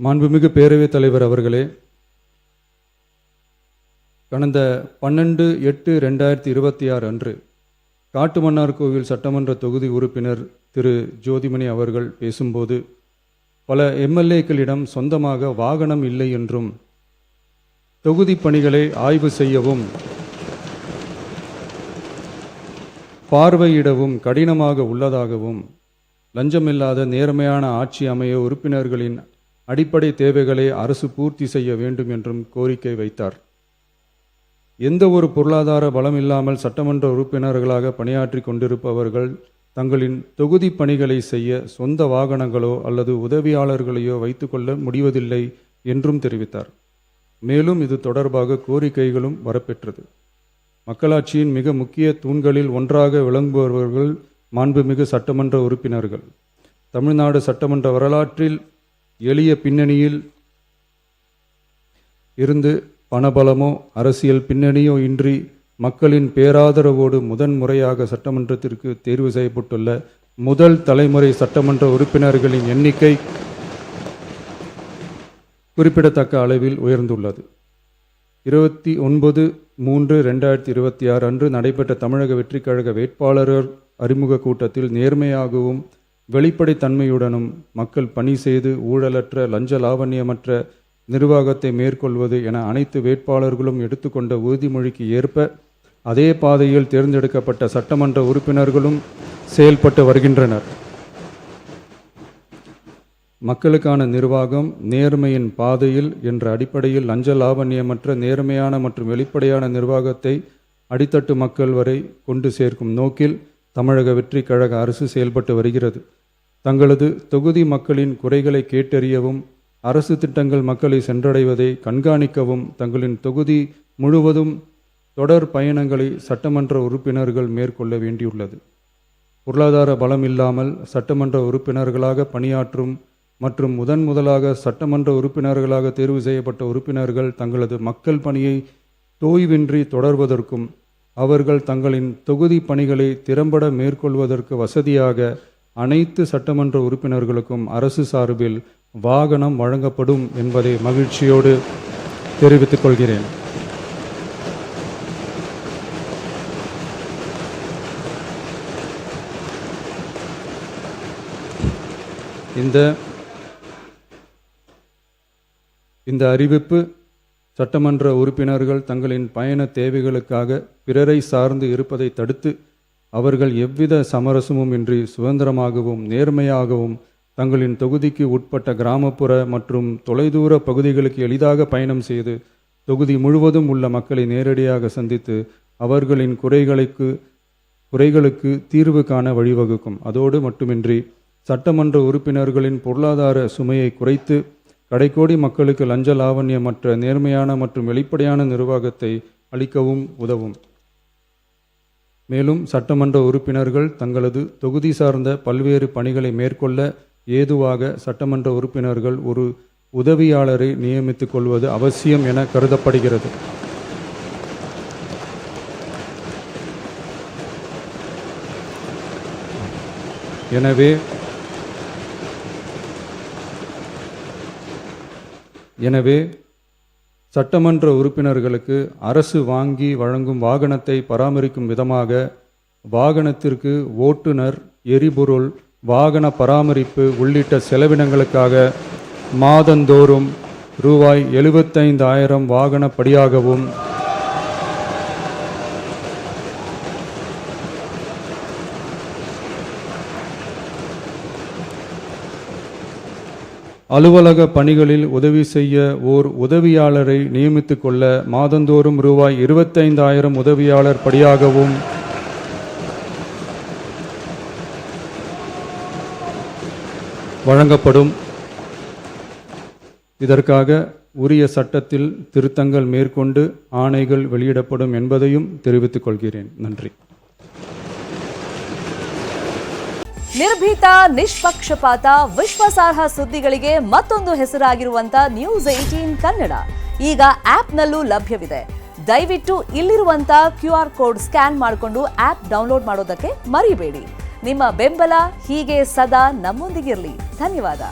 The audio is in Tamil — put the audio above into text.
மாண்புமிகு பேரவைத் தலைவர் அவர்களே, கடந்த 12/8/2026 அன்று காட்டுமன்னார்கோவில் சட்டமன்ற தொகுதி உறுப்பினர் திரு ஜோதிமணி அவர்கள் பேசும்போது, பல எம்எல்ஏக்களிடம் சொந்தமாக வாகனம் இல்லை என்றும் தொகுதி பணிகளை ஆய்வு செய்யவும் பார்வையிடவும் கடினமாக உள்ளதாகவும், லஞ்சமில்லாத நேர்மையான ஆட்சி அமைய உறுப்பினர்களின் அடிப்படை தேவைகளை அரசு பூர்த்தி செய்ய வேண்டும் என்றும் கோரிக்கை வைத்தார். எந்த ஒரு பொருளாதார பலம் இல்லாமல் சட்டமன்ற உறுப்பினர்களாக பணியாற்றி கொண்டிருப்பவர்கள் தங்களின் தொகுதி பணிகளை செய்ய சொந்த வாகனங்களோ அல்லது உதவியாளர்களையோ வைத்துக்கொள்ள முடிவதில்லை என்றும் தெரிவித்தார். மேலும் இது தொடர்பாக கோரிக்கைகளும் வரப்பெற்றது. மக்களாட்சியின் மிக முக்கிய தூண்களில் ஒன்றாக விளங்குபவர்கள் மாண்புமிகு சட்டமன்ற உறுப்பினர்கள். தமிழ்நாடு சட்டமன்ற வரலாற்றில் எளிய பின்னணியில் இருந்து பணபலமோ அரசியல் பின்னணியோ இன்றி மக்களின் பேராதரவோடு முதன்முறையாக சட்டமன்றத்திற்கு தேர்வு செய்யப்பட்டுள்ள முதல் தலைமுறை சட்டமன்ற உறுப்பினர்களின் எண்ணிக்கை குறிப்பிடத்தக்க அளவில் உயர்ந்துள்ளது. 29/3/2026 அன்று நடைபெற்ற தமிழக வெற்றிக் கழக வேட்பாளர் அறிமுக கூட்டத்தில் நேர்மையாகவும் வெளிப்படைத்தன்மையுடனும் மக்கள் பணி செய்து ஊழலற்ற லஞ்ச லாவண்யமற்ற நிர்வாகத்தை மேற்கொள்வது என அனைத்து வேட்பாளர்களும் எடுத்துக்கொண்ட உறுதிமொழிக்கு ஏற்ப அதே பாதையில் தேர்ந்தெடுக்கப்பட்ட சட்டமன்ற உறுப்பினர்களும் செயல்பட்டு வருகின்றனர். மக்களுக்கான நிர்வாகம் நேர்மையின் பாதையில் என்ற அடிப்படையில் லஞ்ச லாவண்யமற்ற நேர்மையான மற்றும் வெளிப்படையான நிர்வாகத்தை அடித்தட்டு மக்கள் வரை கொண்டு சேர்க்கும் நோக்கில் தமிழக வெற்றி கழக அரசு செயல்பட்டு வருகிறது. தங்களது தொகுதி மக்களின் குறைகளை கேட்டறியவும் அரசு திட்டங்கள் மக்களை சென்றடைவதை கண்காணிக்கவும் தங்களின் தொகுதி முழுவதும் தொடர் பயணங்களை சட்டமன்ற உறுப்பினர்கள் மேற்கொள்ள வேண்டியுள்ளது. பொருளாதார பலம் இல்லாமல் சட்டமன்ற உறுப்பினர்களாக பணியாற்றும் மற்றும் முதலாக சட்டமன்ற உறுப்பினர்களாக தேர்வு செய்யப்பட்ட உறுப்பினர்கள் தங்களது மக்கள் பணியை தோய்வின்றி தொடர்வதற்கும் அவர்கள் தங்களின் தொகுதி பணிகளை திறம்பட மேற்கொள்வதற்கு வசதியாக அனைத்து சட்டமன்ற உறுப்பினர்களுக்கும் அரசு சார்பில் வாகனம் வழங்கப்படும் என்பதை மகிழ்ச்சியோடு தெரிவித்துக் கொள்கிறேன். இந்த அறிவிப்பு சட்டமன்ற உறுப்பினர்கள் தங்களின் பயண தேவைகளுக்காக பிறரை சார்ந்து இருப்பதை தடுத்து அவர்கள் எவ்வித சமரசமும் இன்றி சுதந்திரமாகவும் நேர்மையாகவும் தங்களின் தொகுதிக்கு உட்பட்ட கிராமப்புற மற்றும் தொலைதூர பகுதிகளுக்கு எளிதாக பயணம் செய்து தொகுதி முழுவதும் உள்ள மக்களை நேரடியாக சந்தித்து அவர்களின் குறைகளுக்கு தீர்வு காண வழிவகுக்கும். அதோடு மட்டுமின்றி சட்டமன்ற உறுப்பினர்களின் பொருளாதார சுமையை குறைத்து கடைக்கோடி மக்களுக்கு லஞ்ச லாவண்யமற்ற நேர்மையான மற்றும் வெளிப்படையான நிர்வாகத்தை அளிக்கவும் உதவும். மேலும் சட்டமன்ற உறுப்பினர்கள் தங்களது தொகுதி சார்ந்த பல்வேறு பணிகளை மேற்கொள்ள ஏதுவாக சட்டமன்ற உறுப்பினர்கள் ஒரு உதவியாளரை நியமித்துக் கொள்வது அவசியம் என கருதப்படுகிறது. எனவே சட்டமன்ற உறுப்பினர்களுக்கு அரசு வாங்கி வழங்கும் வாகனத்தை பராமரிக்கும் விதமாக வாகனத்திற்கு ஓட்டுநர், எரிபொருள், வாகன பராமரிப்பு உள்ளிட்ட செலவினங்களுக்காக மாதந்தோறும் ரூபாய் 75,000 வாகன படியாகவும் அலுவலக பணிகளில் உதவி செய்ய ஓர் உதவியாளரை நியமித்துக் கொள்ள மாதந்தோறும் ரூபாய் 25,000 உதவியாளர் படியாகவும் வழங்கப்படும். இதற்காக உரிய சட்டத்தில் திருத்தங்கள் மேற்கொண்டு ஆணைகள் வெளியிடப்படும் என்பதையும் தெரிவித்துக் கொள்கிறேன். நன்றி. ನಿರ್ಭೀತ, ನಿಷ್ಪಕ್ಷಪಾತ, ವಿಶ್ವಾಸಾರ್ಹ ಸುದ್ದಿಗಳಿಗೆ ಮತ್ತೊಂದು ಹೆಸರಾಗಿರುವಂತ ನ್ಯೂಸ್ 18 ಕನ್ನಡ ಈಗ ಆಪ್ನಲ್ಲೂ ಲಭ್ಯವಿದೆ. ದಯವಿಟ್ಟು ಇಲ್ಲಿರುವಂತ QR ಕೋಡ್ ಸ್ಕ್ಯಾನ್ ಮಾಡಿಕೊಂಡು ಆಪ್ ಡೌನ್ಲೋಡ್ ಮಾಡೋದಕ್ಕೆ ಮರಿಬೇಡಿ. ನಿಮ್ಮ ಬೆಂಬಲ ಹೀಗೆ ಸದಾ ನಮ್ಮೊಂದಿಗಿರಲಿ. ಧನ್ಯವಾದ.